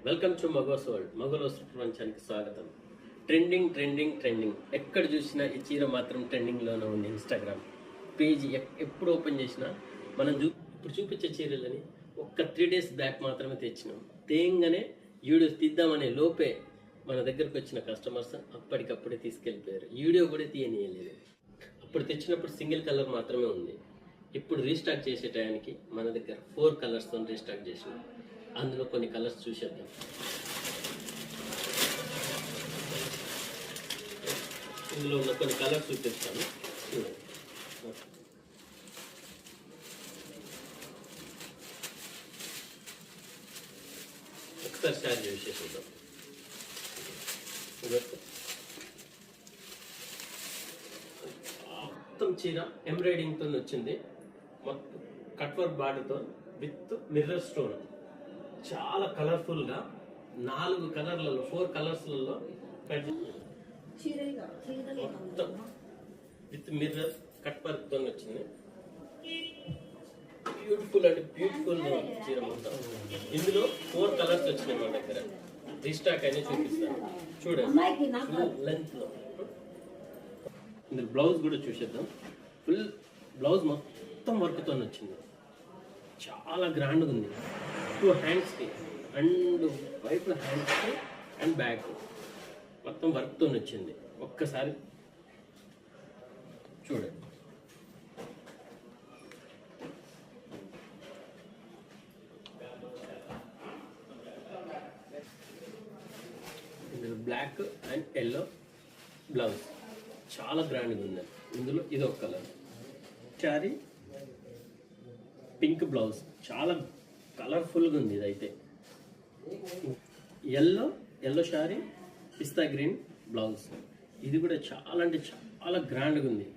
Welcome to Magos world. Magos ప్రపంచానికి స్వాగతం. Trending trending trending ఎక్కడ చూసినా ఈ చీర మాత్రం ట్రెండింగ్లోనే ఉంది. ఇన్స్టాగ్రామ్ పేజీ ఎప్పుడు ఓపెన్ చేసినా మనం ఇప్పుడు చూపించే చీరలని ఒక్క 3 days బ్యాక్ మాత్రమే తెచ్చినాం. తేంగానే వీడియో తీద్దామనే లోపే మన దగ్గరకు వచ్చిన కస్టమర్స్ అప్పటికప్పుడే తీసుకెళ్ళిపోయారు. వీడియో కూడా తీయనీయలేదు. అప్పుడు తెచ్చినప్పుడు సింగిల్ కలర్ మాత్రమే ఉంది. ఇప్పుడు రీస్టాక్ చేసే టైంకి మన దగ్గర 4 కలర్స్తో రీస్టాక్ చేసినాం. అందులో కొన్ని కలర్స్ చూసేద్దాం. ఇందులో ఉన్న కొన్ని కలర్స్ చూపిస్తాను. ఒకసారి షేర్ చేసేద్దాం. మొత్తం చీర ఎంబ్రాయిడింగ్తో వచ్చింది. మొత్తం కట్ వర్క్ బార్డర్తో విత్ మిర్రర్ స్టోన్, చాలా కలర్ఫుల్గా 4 కలర్లలో 4 కలర్స్లలో మొత్తం విత్ మిర్రర్ కట్ వర్క్తో వచ్చింది. బ్యూటిఫుల్ అంటే బ్యూటిఫుల్ చీర మొత్తం. ఇందులో 4 కలర్స్ వచ్చినాయి మన దగ్గర. రీస్టాక్ అయినా చూపిస్తాను చూడండి. లెంత్ లో ఇందులో బ్లౌజ్ కూడా చూసేద్దాం. ఫుల్ బ్లౌజ్ మొత్తం వర్క్తో వచ్చింది. చాలా గ్రాండ్గా ఉంది. 2 హ్యాండ్స్కి అండ్ వైపు హ్యాండ్స్కి అండ్ బ్యాక్ మొత్తం వర్క్తో వచ్చింది. ఒక్కసారి చూడండి. ఇందులో బ్లాక్ అండ్ ఎల్లో బ్లౌజ్ చాలా గ్రాండ్గా ఉంది. ఇందులో ఇది ఒక కలర్. చారీ పింక్ బ్లౌజ్ చాలా కలర్ఫుల్గా ఉంది. ఇదైతే ఎల్లో శారీ పిస్తా గ్రీన్ బ్లౌజ్. ఇది కూడా చాలా అంటే చాలా గ్రాండ్గా ఉంది.